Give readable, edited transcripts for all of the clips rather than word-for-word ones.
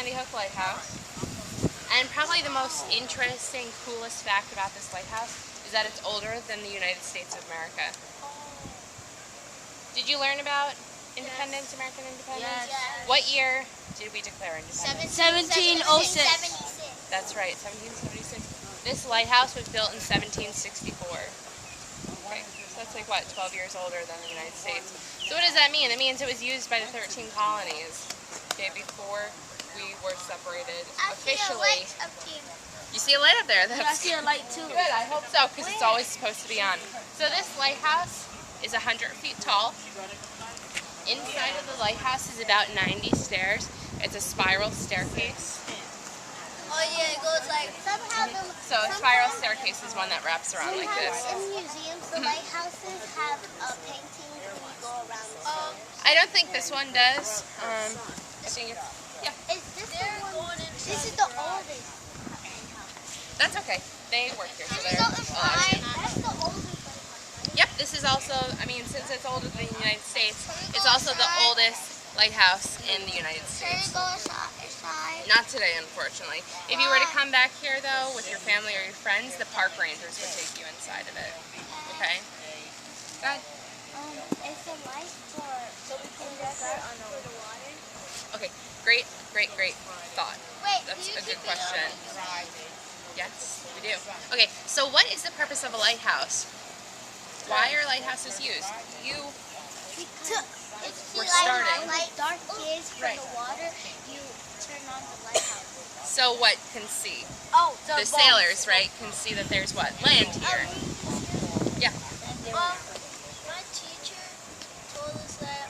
Sandy Hook Lighthouse. And probably the most interesting, coolest fact about this lighthouse is that it's older than the United States of America. Did you learn about independence, American independence? Yes. What year did we declare independence? 1706. That's right, 1776. This lighthouse was built in 1764. Okay, so that's like what, 12 years older than the United States. So what does that mean? It means it was used by the 13 colonies, okay, before we were separated officially. You see a light up there? I see a light too. Good, I hope so, because it's always supposed to be on. So this lighthouse is 100 feet tall. Inside of the lighthouse is about 90 stairs. It's a spiral staircase. Oh yeah, it goes like somehow. So a spiral staircase is one that wraps around like this. In museums, the lighthouses have paintings when you go around. I don't think this one does. I think it's, yeah. Is this the one? This is the oldest lighthouse. That's okay. They work here, so they're That's allowed to. the oldest. Yep, this is also, I mean, since it's older than the United States, it's also the oldest lighthouse in the United States. Not today, unfortunately. If you were to come back here, though, with your family or your friends, the park rangers would take you inside of it. Okay? Go ahead. It's a light so we can record on the water. Okay, great thought. Wait, That's a good question. Yes, we do. Okay, so what is the purpose of a lighthouse? Why are lighthouses used? We're starting. How light dark is from the water, you turn on the lighthouse. So what can see? Oh, The sailors, right, can see that there's what? Land here. Yeah. My teacher told us that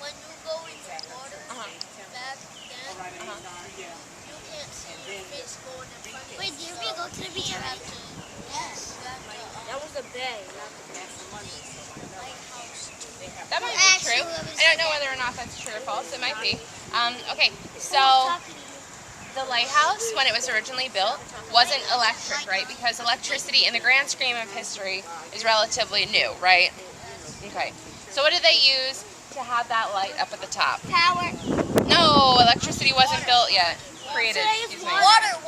when you go in the water back then, you can't see your face going in front of you. Wait, did we go to the beach already? Yes. That was a bay, not the That might be true. I don't know whether or not that's true or false. It might be. Okay, so the lighthouse, when it was originally built, wasn't electric, right? Because electricity, in the grand scheme of history, is relatively new, right? Okay. So what did they use to have that light up at the top? Power. No, electricity wasn't built yet. Created. Excuse me. Water.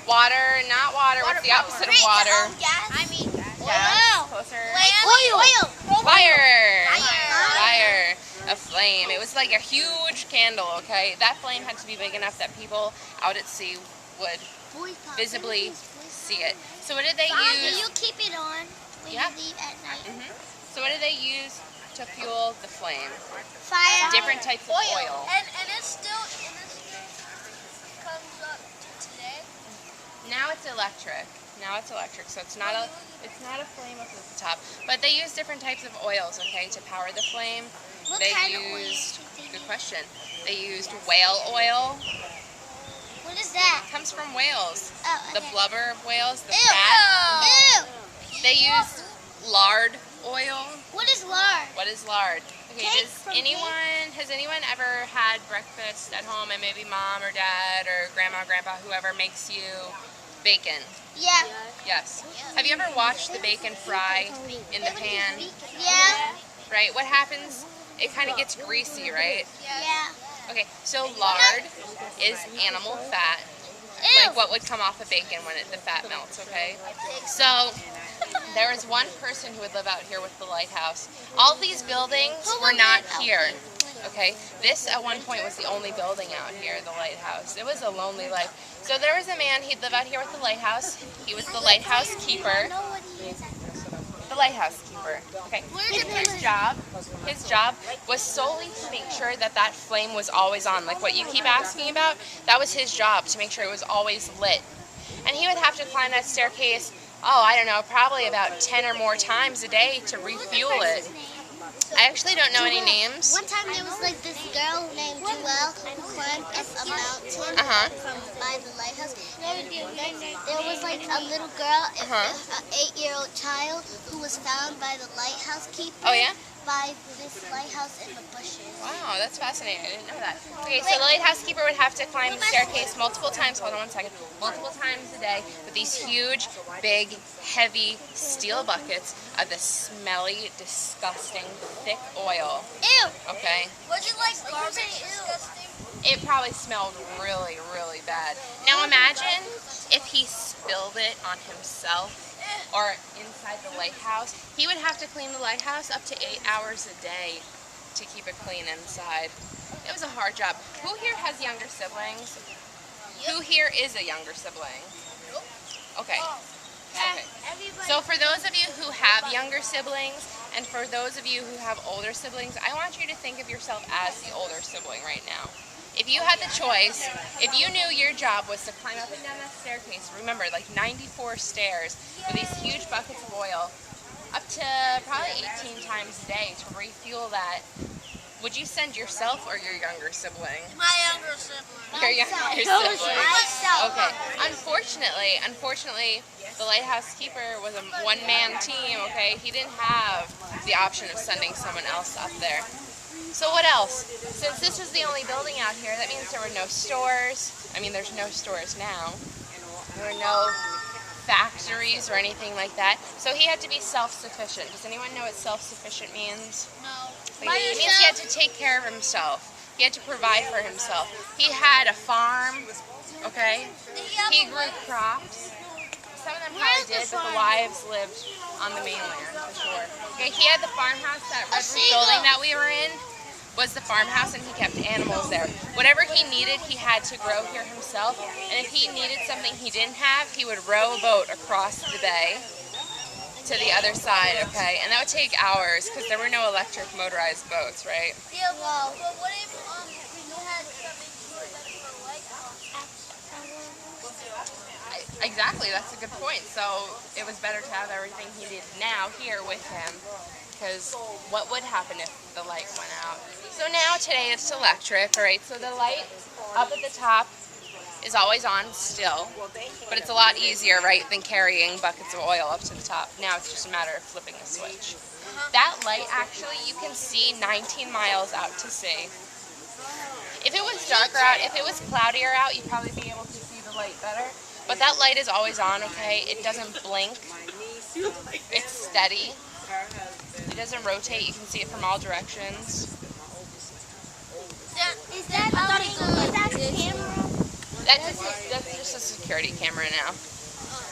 Water, not water. What's the opposite of water? Gas. I mean, Gas. Closer. oil. Fire. Fire. A flame. It was like a huge candle, okay? That flame had to be big enough that people out at sea would visibly see it. So what did they use? You keep it on when you leave at night. So what did they use to fuel the flame? Fire. Different types of oil. And it still comes up to today. Now it's electric. So it's not a flame up at the top. But they use different types of oils, okay, to power the flame. What They kind of used, oil? good question. They used whale oil. What is that? It comes from whales. Oh, The okay. blubber of whales, the Ew. fat. Ew. They used lard oil. What is lard? What is lard? Okay, Cake from has anyone ever had breakfast at home and maybe mom or dad or grandma or grandpa, whoever makes you bacon? Yeah. Yes. Have you ever watched the bacon fry in the pan? Yeah. Right? What happens? It kind of gets greasy, right? Yeah. Okay, so lard is animal fat, like what would come off of bacon when the fat melts, okay? So there was one person who would live out here with the lighthouse. All these buildings were not here, okay? This at one point was the only building out here, the lighthouse. It was a lonely life. So there was a man, he'd live out here with the lighthouse. He was the lighthouse keeper. The lighthouse keeper. Okay. His job was solely to make sure that that flame was always on. Like what you keep asking about, that was his job, to make sure it was always lit. And he would have to climb that staircase, I don't know, probably about 10 or more times a day to refuel it. I actually don't know any names. One time there was like this girl named Joelle who climbed up a mountain from by the lighthouse. There was like a little girl, an 8-year-old child, who was found by the lighthouse keeper. Oh yeah? By this lighthouse in the bushes. Wow, that's fascinating. I didn't know that. Okay, so the lighthouse keeper would have to climb the staircase multiple times. Hold on one second. Multiple times a day with these huge, big, heavy steel buckets of this smelly, disgusting, thick oil. Ew. Okay. Was it like garbage? Disgusting. it probably smelled really, really bad. Now imagine if he spilled it on himself or inside the lighthouse. He would have to clean the lighthouse up to 8 hours a day to keep it clean inside. It was a hard job. Who here has younger siblings? Who here is a younger sibling? Okay. Okay. So for those of you who have younger siblings, and for those of you who have older siblings, I want you to think of yourself as the older sibling right now. If you had the choice, if you knew your job was to climb up and down that staircase, remember, like 94 stairs with these huge buckets of oil, up to probably 18 times a day to refuel that, would you send yourself or your younger sibling? My younger sibling. Your younger sibling. Myself. Okay. Unfortunately, the lighthouse keeper was a one-man team, okay? He didn't have the option of sending someone else up there. So what else? Since this was the only building out here, that means there were no stores. I mean, there's no stores now. There were no factories or anything like that. So he had to be self-sufficient. Does anyone know what self-sufficient means? No. It means he had to take care of himself. He had to provide for himself. He had a farm, okay? He grew crops. Some of them probably did, but the wives lived on the mainland, for sure. Okay, he had the farmhouse, that red brick building that we were in was the farmhouse, and he kept animals there. Whatever he needed, he had to grow here himself, and if he needed something he didn't have, he would row a boat across the bay to the other side, okay? And that would take hours, because there were no electric motorized boats, right? Yeah, but what if you had something for Lighthouse? Exactly, that's a good point. So it was better to have everything he did now here with him, because what would happen if the light went out? So now today it's electric, all right? So the light up at the top is always on still, but it's a lot easier, right, than carrying buckets of oil up to the top. Now it's just a matter of flipping a switch. That light, actually, you can see 19 miles out to sea. If it was darker out, if it was cloudier out, you'd probably be able to see the light better. But that light is always on, okay? It doesn't blink. It's steady. It doesn't rotate. You can see it from all directions. Is that camera? That's just a security camera now.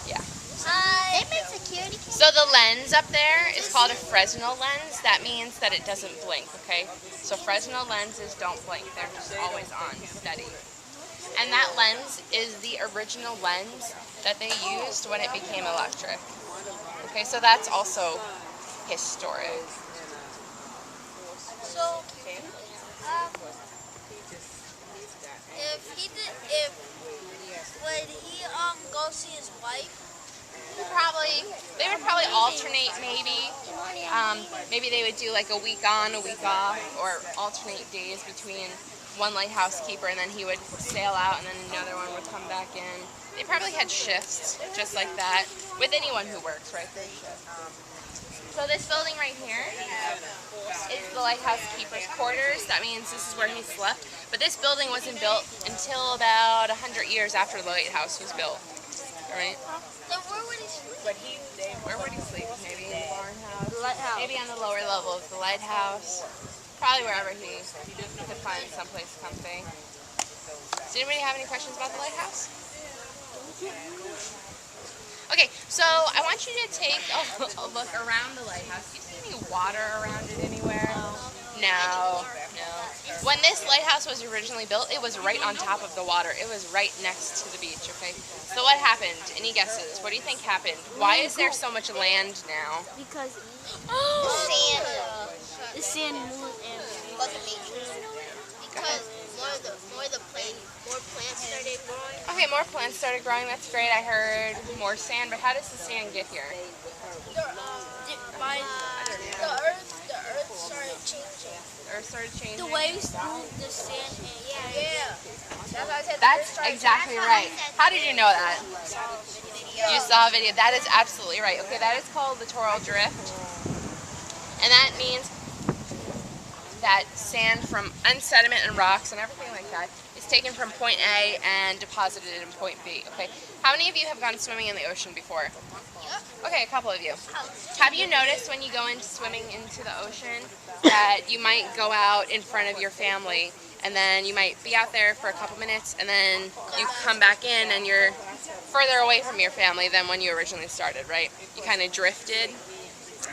Yeah. They make security cameras. So the lens up there is called a Fresnel lens. That means that it doesn't blink, okay? So Fresnel lenses don't blink. They're just always on, steady. And that lens is the original lens that they used when it became electric. Okay, so that's also historic. So, would he go see his wife? They would probably alternate maybe. Maybe they would do like a week on, a week off, or alternate days between one lighthouse keeper, and then he would sail out and then another one would come back in. They probably had shifts just like that with anyone who works, right? There's shifts. So this building right here is the lighthouse keeper's quarters. That means this is where he slept. But this building wasn't built until about 100 years after the lighthouse was built. All right? Then where would he sleep? Where would he sleep? Maybe in the barnhouse? The lighthouse. Maybe on the lower level of the lighthouse. Probably wherever he could find someplace comfy. Does anybody have any questions about the lighthouse? Okay, so I want you to take a look around the lighthouse. Do you see any water around it anywhere? No. When this lighthouse was originally built, it was right on top of the water. It was right next to the beach, okay? So what happened? Any guesses? What do you think happened? Why is there so much land now? Because The sand moved and because more plants started growing. Okay, more plants started growing. That's great. I heard more sand, but how does the sand get here? The earth started changing. The earth started changing. The waves moved the sand in. Yeah. That's why I said That's exactly right. How did you know that? You saw a video. That is absolutely right. Okay, that is called the toral drift. And that means that sand from unsediment and rocks and everything like that is taken from point A and deposited in point B. Okay. How many of you have gone swimming in the ocean before? Okay, a couple of you. Have you noticed when you go into swimming into the ocean that you might go out in front of your family and then you might be out there for a couple minutes and then you come back in and you're further away from your family than when you originally started, right? You kind of drifted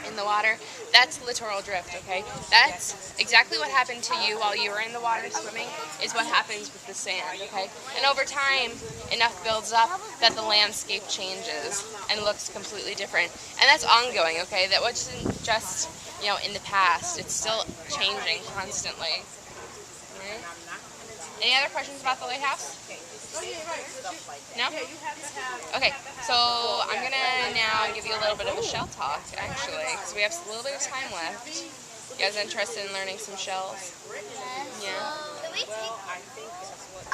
in the water. That's littoral drift, okay? That's exactly what happened to you while you were in the water swimming is what happens with the sand, okay? And over time, enough builds up that the landscape changes and looks completely different. And that's ongoing, okay? That wasn't just, you know, in the past. It's still changing constantly. Right? Any other questions about the lighthouse? No? Okay, so I'm going to now give you a little bit of a shell talk, actually, because we have a little bit of time left. You guys interested in learning some shells? Yeah.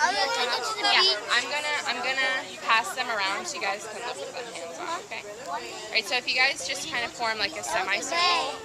Yeah, I'm gonna pass them around so you guys can look at them hands on, okay? Alright, so if you guys just kind of form like a semicircle,